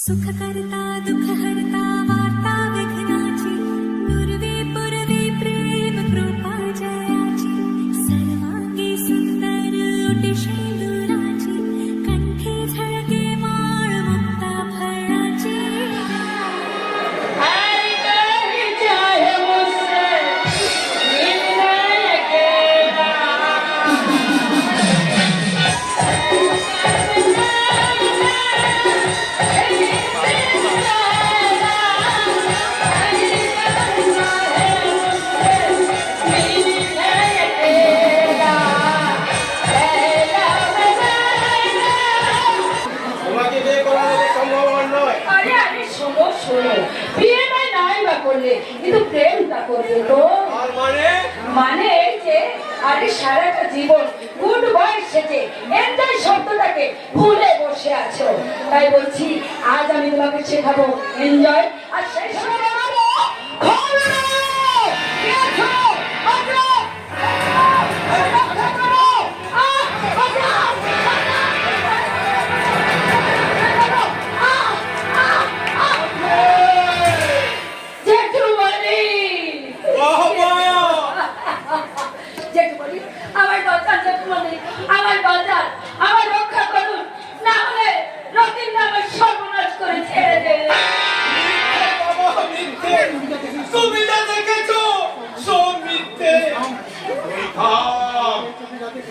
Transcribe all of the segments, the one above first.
सुख करता दुख हरता वार्ता विघ्नाची नुरवी पुरवी प्रेम कृपा जयाची सर्वांगी सुंदर ओटी शेंदुराची कंठी झळके माळ मुक्ता फळाची সারাটা জীবন গুড বয় সেজে এনজয় শব্দটাকে ভুলে বসে আছো, তাই বলছি আজ আমি তোমাকে শেখাবো এনজয়। আর সেই সময়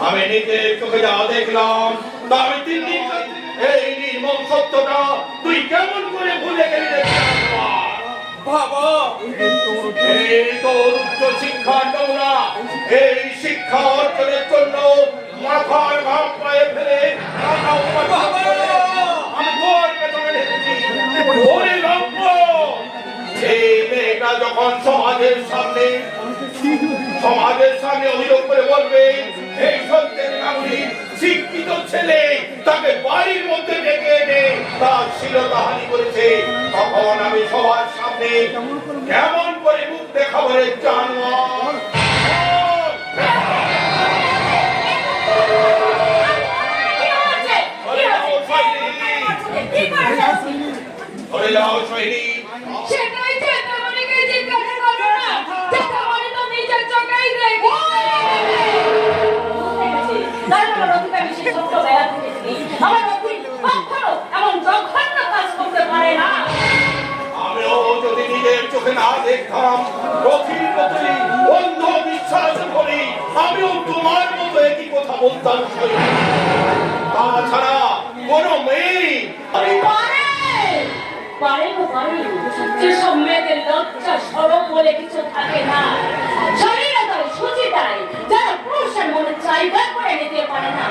আমি নিজের চোখে যা দেখলাম তা আমি 3 দিন এই নির্মম সত্যটা তুই কেমন করে ভুলে গেলি বাবা? এই তোর উচ্চ শিক্ষার নমুনা, এই শিক্ষা অর্জনের জন্য মাথার ঘাম পায়ে ফেলে আমি তোর পেছনে লেগেছি। ওরে লম্ব, এই মেয়েটা যখন সমাজের সামনে অভিযোগ করে বলবে এই সত্যের নাগরিক শিক্ষিত ছেলে তাকে বাড়ির মধ্যে ডেকে এনে তার শ্লীলতাহানি করেছে, তখন আমি সবার সামনে কেমন করে মুখ দেখাবো রে জানোয়ার? ধরে যাও শহীদ। আমিও যদি নিজের চোখে না দেখতাম রথির প্রতি অন্ধ বিশ্বাস করি, আমিও তোমার মতো একই কথা বলতাম। তাছাড়া কোন মেয়ে যেসব মেয়েদের লজ্জা সরম বলে কিছু থাকে না, শরীরে তার সুচিতায় যারা পুরুষের মনে চাহিদা করে নিতে পারে না,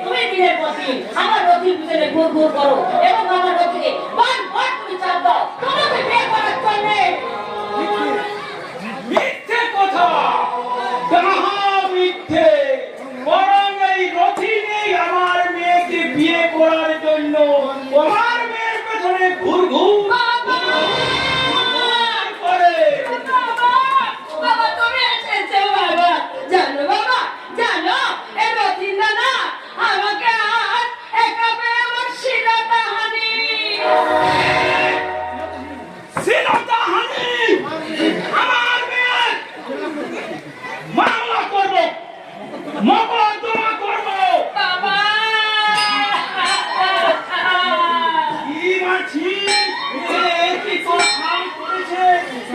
তুমি দিনের প্রতি আমার রথির পিছনে ঘুর ঘুর করো এবং আমার রথিকে বারবার তুমি চাপ দাও তোমাকে বিয়ে করার জন্য। মিথ্যে কথা, মিথ্যে। বরং এই রথি নেই আমার মেয়েকে বিয়ে করার জন্য আমার মেয়ের পেছনে ঘুর ঘুর করে। বাবা তুমি এসেছো বাবা, জানো বাবা জানো এই রথির না আমাকে আজ একা পেয়ে আমার শ্লীলতাহানি আমার মেয়ের মামলা করবো, মোকদ্দমা করবো। বাবা কি মাছি কি কথা করেছে,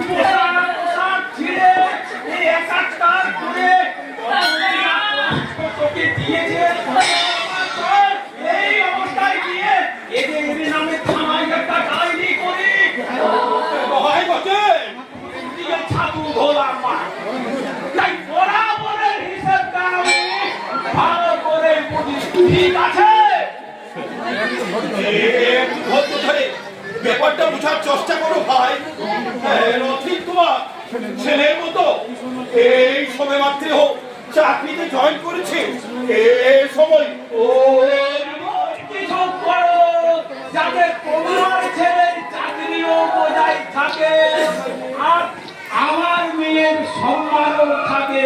পোশাক ছিঁড়ে একাকার করে তোকে দিয়েছে। এই অবস্থায় গিয়ে এদের নামে থানায় একটা ডায়েরি করি ছাতু ধোলার মা, তাই বরাবরের হিসেবটা আমি ভালো করে বুঝি। ঠিক আছে, ব্যাপারটা বোঝার চেষ্টা করো ভাই। রথিক তোমার ছেলের মতো এই সময় মাত্র চাকরিতে জয়েন করেছে। এই সময় ও কিছু করো যাতে তোমার ছেলের চাকরিও বজায় থাকে আর আমার মেয়ের সম্মানও থাকে।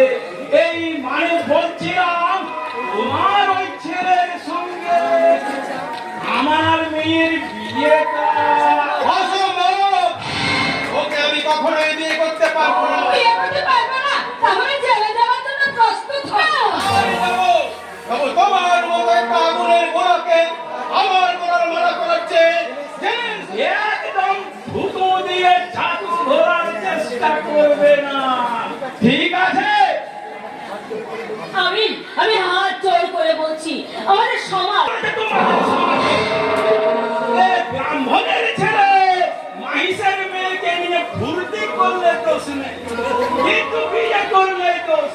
এই মানে বলছিলাম তোমার ওই ছেলের সঙ্গে আমি হাত জোড় করে বলছি আমাদের সমাজ ব্রাহ্মণের ছেলে মহিষের মেয়েকে নিয়ে ফুর্তি করলে দোষ নেই, কিন্তু বিয়ে করলে দোষ।